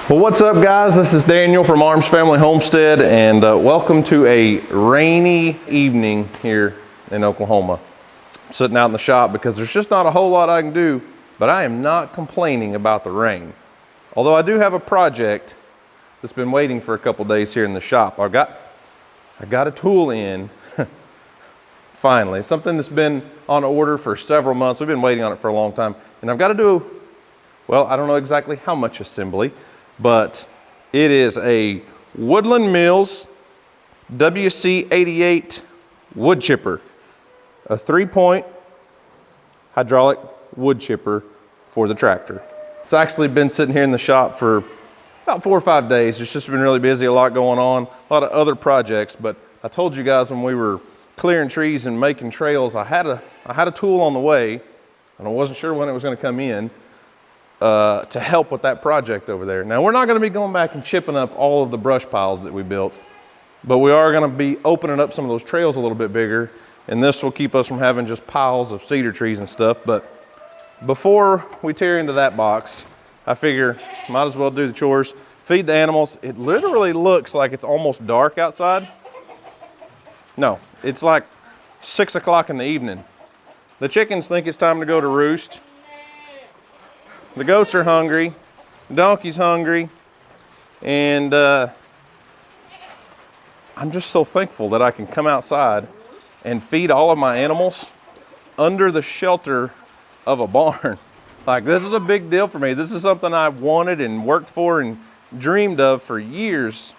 Well, what's up guys? This is Daniel from Arms Family Homestead, and welcome to a rainy evening here in Oklahoma. I'm sitting out in the shop because there's just not a whole lot I can do, but I am not complaining about the rain. Although I do have a project that's been waiting for a couple days here in the shop. I got a tool in, finally. Something that's been on order for several months. We've been waiting on it for a long time. And I've got to do, well, I don't know exactly how much assembly, but it is a Woodland Mills WC88 wood chipper, a 3-point hydraulic wood chipper for the tractor. It's actually been sitting here in the shop for about 4 or 5 days. It's just been really busy, a lot going on, a lot of other projects. But I told you guys when we were clearing trees and making trails, I had a tool on the way, and I wasn't sure when it was going to come in. To help with that project over there. Now, we're not going to be going back and chipping up all of the brush piles that we built, but we are going to be opening up some of those trails a little bit bigger, and this will keep us from having just piles of cedar trees and stuff. But before we tear into that box, I figure might as well do the chores, feed the animals. It literally looks like it's almost dark outside. No, it's like 6 o'clock in the evening. The chickens think it's time to go to roost. The goats are hungry, the donkey's hungry, and I'm just so thankful that I can come outside and feed all of my animals under the shelter of a barn. Like, this is a big deal for me. This is something I've wanted and worked for and dreamed of for years.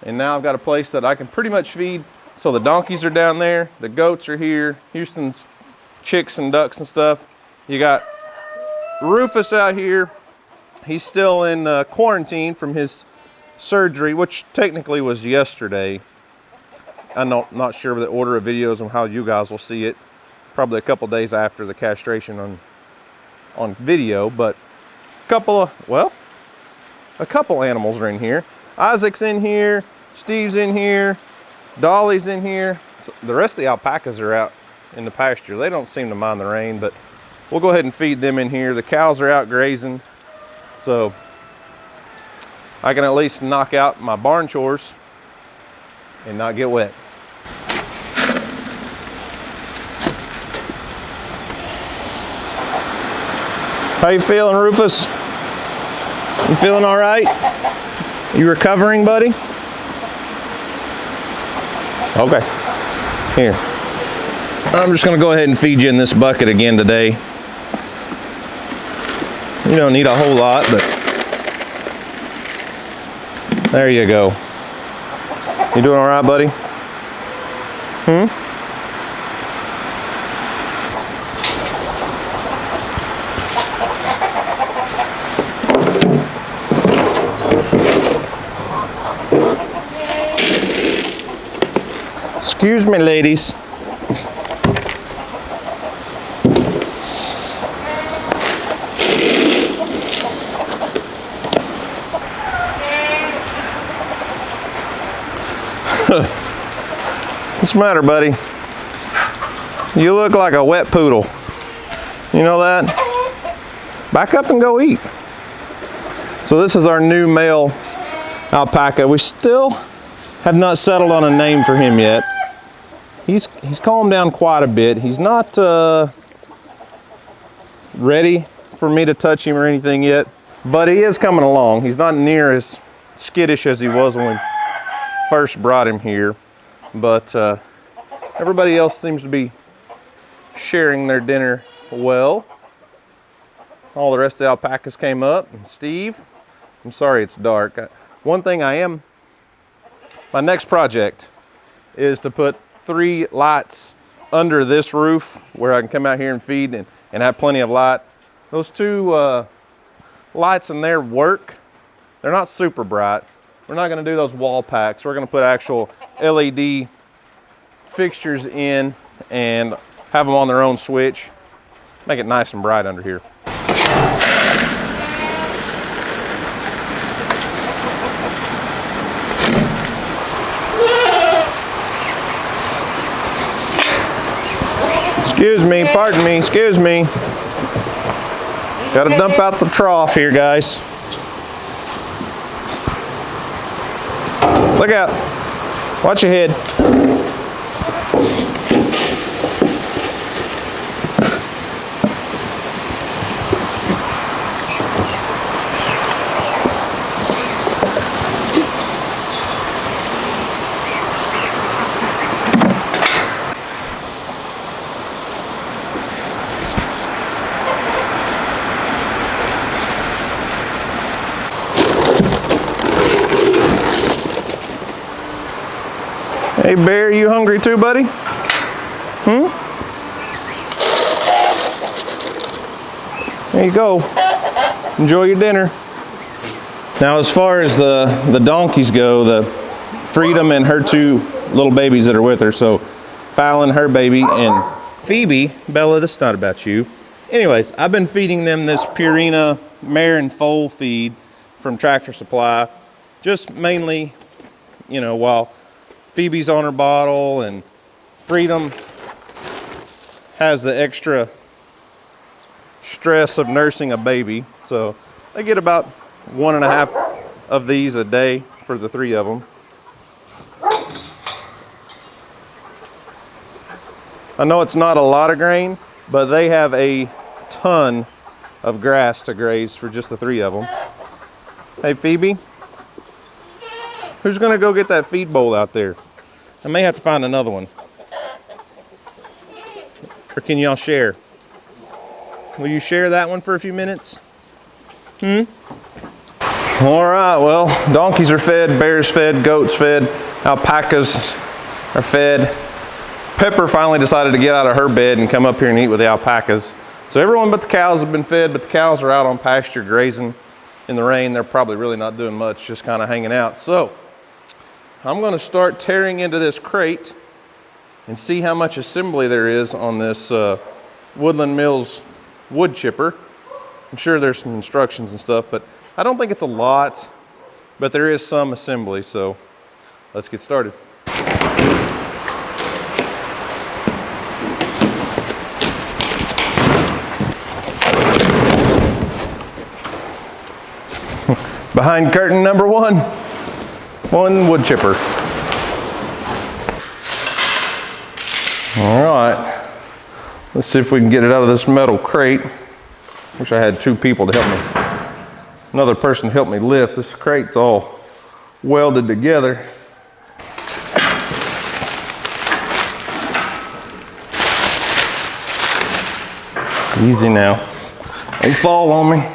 And now I've got a place that I can pretty much feed. So the donkeys are down there, the goats are here, Houston's chicks and ducks and stuff. You got Rufus out here. He's still in quarantine from his surgery, which technically was yesterday. I'm not sure of the order of videos and how you guys will see it. Probably a couple days after the castration on video, but a couple animals are in here. Isaac's in here, Steve's in here, Dolly's in here. So the rest of the alpacas are out in the pasture. They don't seem to mind the rain, but we'll go ahead and feed them in here. The cows are out grazing, so I can at least knock out my barn chores and not get wet. How you feeling, Rufus? You feeling all right? You recovering, buddy? Okay. Here. I'm just gonna go ahead and feed you in this bucket again today. You don't need a whole lot, but there you go. You doing all right, buddy? Excuse me, ladies. What's the matter, buddy? You look like a wet poodle. You know that? Back up and go eat. So this is our new male alpaca. We still have not settled on a name for him yet. He's calmed down quite a bit. He's not ready for me to touch him or anything yet, but he is coming along. He's not near as skittish as he was when we first brought him here, but everybody else seems to be sharing their dinner well. All the rest of the alpacas came up, and Steve, I'm sorry it's dark. One thing my next project is to put 3 lights under this roof where I can come out here and feed and have plenty of light. Those 2 lights in there work. They're not super bright. We're not going to do those wall packs. We're going to put actual LED fixtures in and have them on their own switch. Make it nice and bright under here. Excuse me, pardon me, excuse me. Got to dump out the trough here, guys. Look out. Watch your head. Hey Bear, you hungry too, buddy? There you go. Enjoy your dinner. Now as far as the donkeys go, the Freedom and her two little babies that are with her, so Fallon, her baby, and Phoebe, Bella, this is not about you. Anyways, I've been feeding them this Purina mare and foal feed from Tractor Supply, just mainly, you know, while Phoebe's on her bottle and Freedom has the extra stress of nursing a baby. So they get about 1.5 of these a day for the 3 of them. I know it's not a lot of grain, but they have a ton of grass to graze for just the 3 of them. Hey Phoebe, who's gonna go get that feed bowl out there? I may have to find another one. Or can y'all share? Will you share that one for a few minutes? All right, well, donkeys are fed, bears fed, goats fed, alpacas are fed. Pepper finally decided to get out of her bed and come up here and eat with the alpacas. So everyone but the cows have been fed, but the cows are out on pasture grazing in the rain. They're probably really not doing much, just kind of hanging out. So I'm going to start tearing into this crate and see how much assembly there is on this Woodland Mills wood chipper. I'm sure there's some instructions and stuff, but I don't think it's a lot, but there is some assembly, so let's get started. Behind curtain number one wood chipper. All right, let's see if we can get it out of this metal crate. Wish I had 2 people to help me. Another person to help me lift. This crate's all welded together. Easy now. Don't fall on me.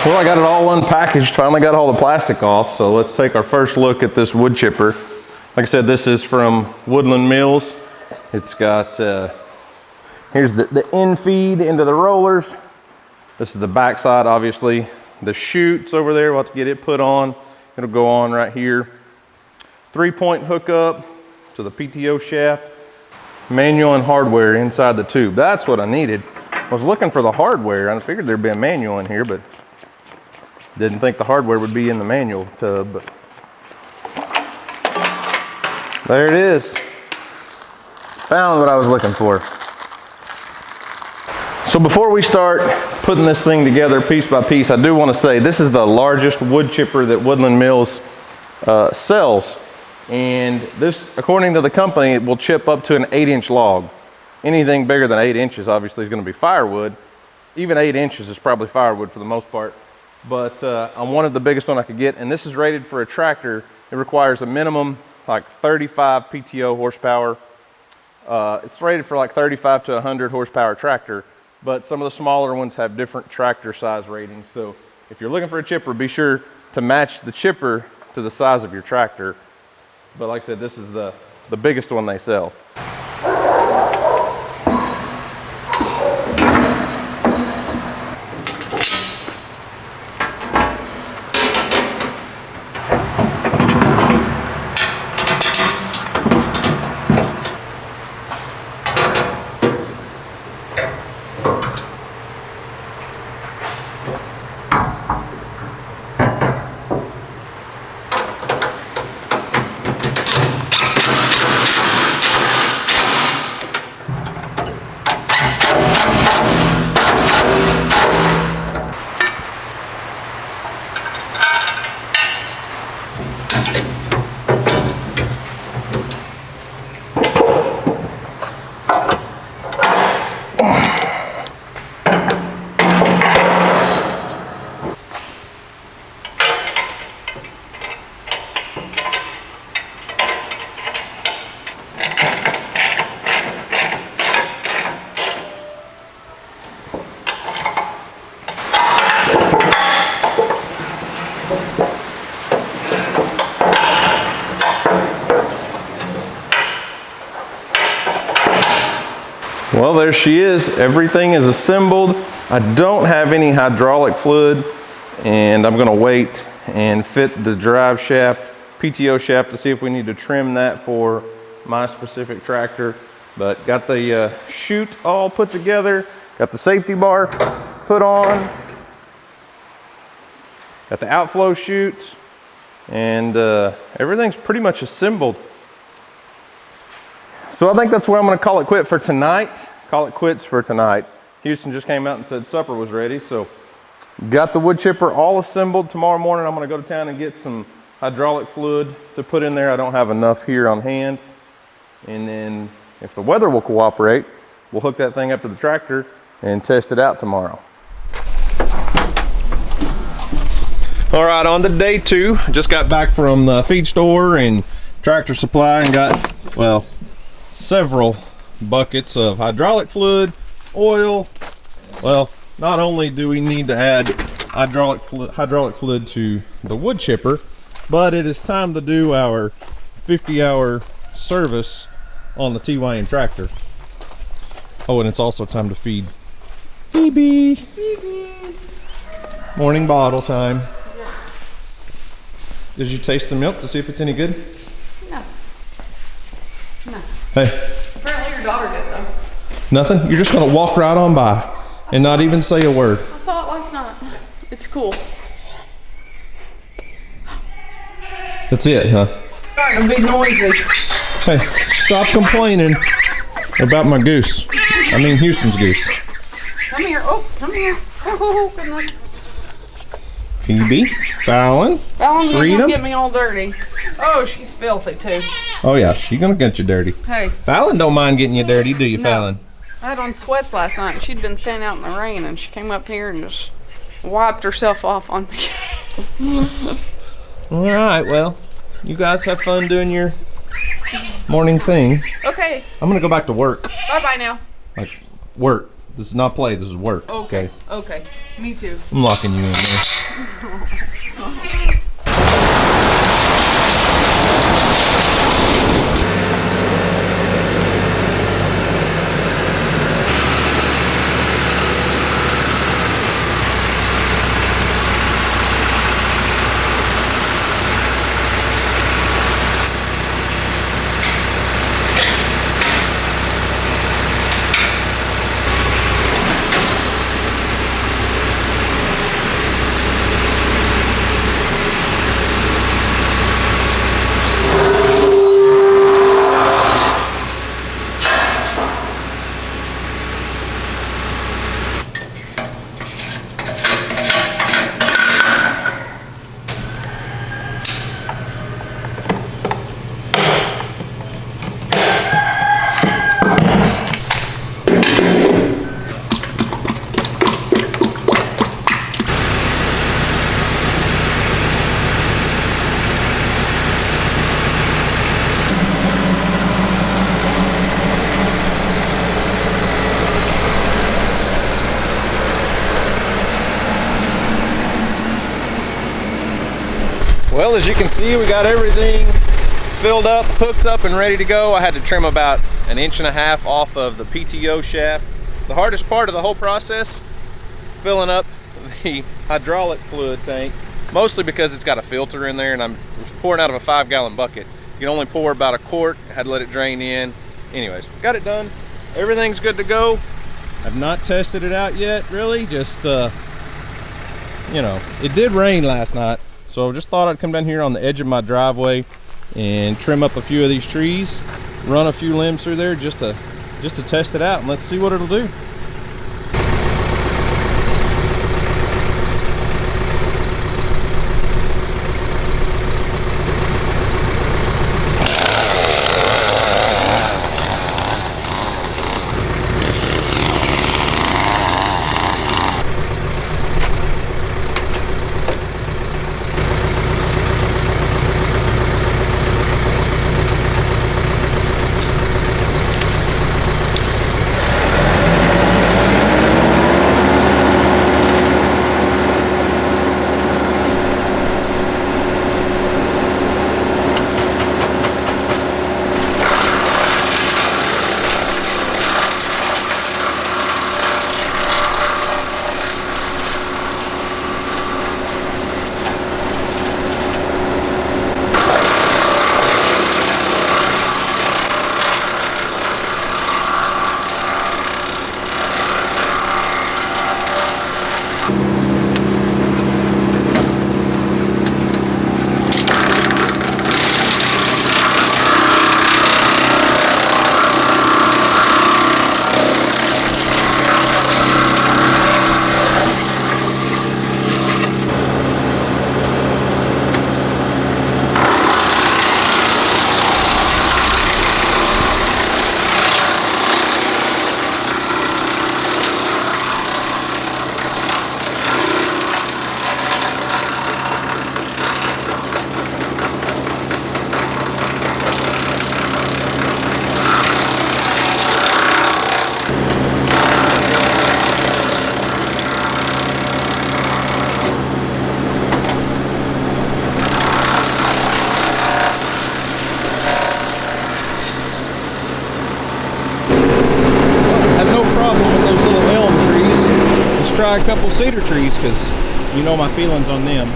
Well, I got it all unpackaged, finally got all the plastic off, so let's take our first look at this wood chipper. Like I said, this is from Woodland Mills. It's got, here's the end feed into the rollers. This is the back side, obviously. The chute's over there, we'll have to get it put on. It'll go on right here. 3-point hookup to the PTO shaft. Manual and hardware inside the tube. That's what I needed. I was looking for the hardware. I figured there'd be a manual in here, but didn't think the hardware would be in the manual tub, but there it is. Found what I was looking for. So before we start putting this thing together piece by piece, I do want to say this is the largest wood chipper that Woodland Mills sells. And this, according to the company, it will chip up to an 8-inch log. Anything bigger than 8 inches obviously is going to be firewood. Even 8 inches is probably firewood for the most part. But I wanted the biggest one I could get, and this is rated for a tractor. It requires a minimum like 35 PTO horsepower. It's rated for like 35 to 100 horsepower tractor, but some of the smaller ones have different tractor size ratings. So if you're looking for a chipper, be sure to match the chipper to the size of your tractor. But like I said, this is the biggest one they sell. Well, there she is. Everything is assembled. I don't have any hydraulic fluid, and I'm gonna wait and fit the drive shaft, PTO shaft, to see if we need to trim that for my specific tractor. But got the chute all put together, got the safety bar put on, got the outflow chute, and everything's pretty much assembled. So I think that's where I'm gonna call it quit for tonight. Call it quits for tonight. Houston just came out and said supper was ready, so got the wood chipper all assembled. Tomorrow morning I'm gonna go to town and get some hydraulic fluid to put in there. I don't have enough here on hand. And then if the weather will cooperate, we'll hook that thing up to the tractor and test it out tomorrow. All right, on to day 2. Just got back from the feed store and Tractor Supply and got, well, several buckets of hydraulic fluid, oil. Well, not only do we need to add hydraulic fluid to the wood chipper, but it is time to do our 50-hour service on the TYN tractor. Oh, and it's also time to feed Phoebe. Phoebe. Morning bottle time. Yeah. Did you taste the milk to see if it's any good? No. No. Hey. Apparently your daughter did though. Nothing? You're just gonna walk right on by and not even say a word. I saw it last night. It's cool. That's it, huh? A bit noisy. Hey, stop complaining about my goose. I mean Houston's goose. Come here. Oh, come here. Oh, goodness. Phoebe, Fallon, Fallon's gonna get me all dirty. Oh, she's filthy too. Oh yeah, she's gonna get you dirty. Hey. Fallon don't mind getting you dirty, do you, No. Fallon? I had on sweats last night and she'd been standing out in the rain and she came up here and just wiped herself off on me. All right, well, you guys have fun doing your morning thing. Okay. I'm gonna go back to work. Bye-bye now. Like, work. This is not play, this is work. Okay. Okay. Me too. I'm locking you in there. Well, as you can see, we got everything filled up, hooked up, and ready to go. I had to trim about 1.5 inches off of the PTO shaft. The hardest part of the whole process, filling up the hydraulic fluid tank, mostly because it's got a filter in there and I'm pouring out of a 5-gallon bucket. You can only pour about 1 quart. I had to let it drain in. Anyways, got it done. Everything's good to go. I've not tested it out yet, really. Just, you know, it did rain last night, so just thought I'd come down here on the edge of my driveway and trim up a few of these trees, run a few limbs through there just to test it out, and let's see what it'll do. Try a couple cedar trees because you know my feelings on them.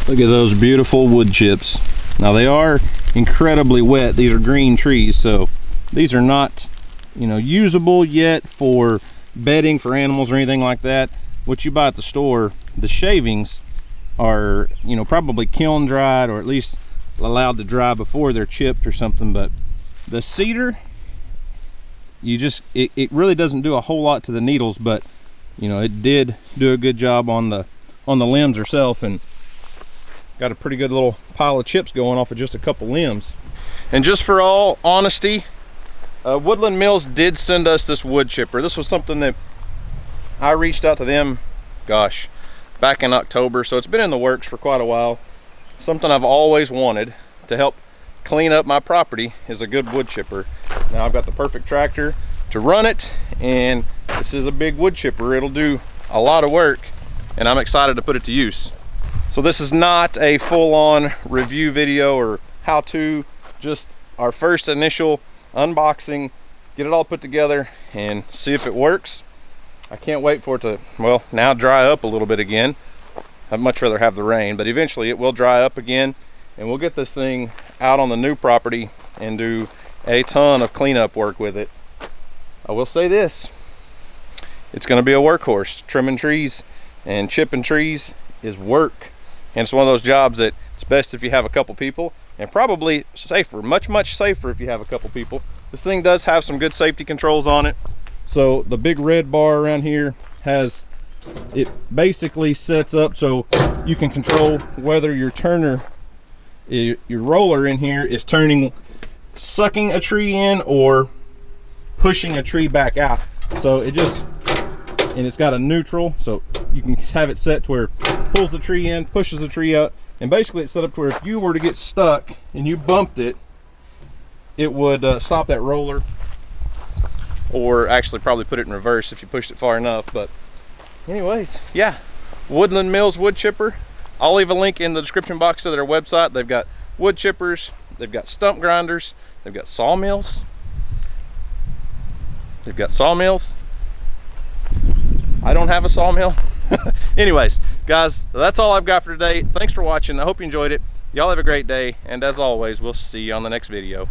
Look at those beautiful wood chips. Now they are incredibly wet. These are green trees, so these are not, you know, usable yet for bedding for animals or anything like that. What you buy at the store, the shavings are, you know, probably kiln dried or at least allowed to dry before they're chipped or something. But the cedar, you just, it really doesn't do a whole lot to the needles, but you know, it did do a good job on the limbs herself, and got a pretty good little pile of chips going off of just a couple limbs. And just for all honesty, Woodland Mills did send us this wood chipper. This was something that I reached out to them, gosh, back in October, so it's been in the works for quite a while. Something I've always wanted to help clean up my property is a good wood chipper. Now I've got the perfect tractor to run it, and this is a big wood chipper. It'll do a lot of work, and I'm excited to put it to use. So this is not a full-on review video or how-to, just our first initial unboxing, get it all put together and see if it works. I can't wait for it to, well, now dry up a little bit again. I'd much rather have the rain, but eventually it will dry up again, and we'll get this thing out on the new property and do a ton of cleanup work with it. I will say this, it's going to be a workhorse. Trimming trees and chipping trees is work. And it's one of those jobs that it's best if you have a couple people, and probably safer, much safer if you have a couple people. This thing does have some good safety controls on it. So the big red bar around here has, it basically sets up so you can control whether your turner, your roller in here is turning, sucking a tree in or pushing a tree back out. So it just, and it's got a neutral, so you can have it set to where it pulls the tree in, pushes the tree out, and basically it's set up to where if you were to get stuck and you bumped it, it would stop that roller, or actually probably put it in reverse if you pushed it far enough. But anyways, yeah, Woodland Mills wood chipper. I'll leave a link in the description box to their website. They've got wood chippers, they've got stump grinders, they've got sawmills. They've got sawmills. I don't have a sawmill. Anyways, guys, that's all I've got for today. Thanks for watching. I hope you enjoyed it. Y'all have a great day, and as always, we'll see you on the next video.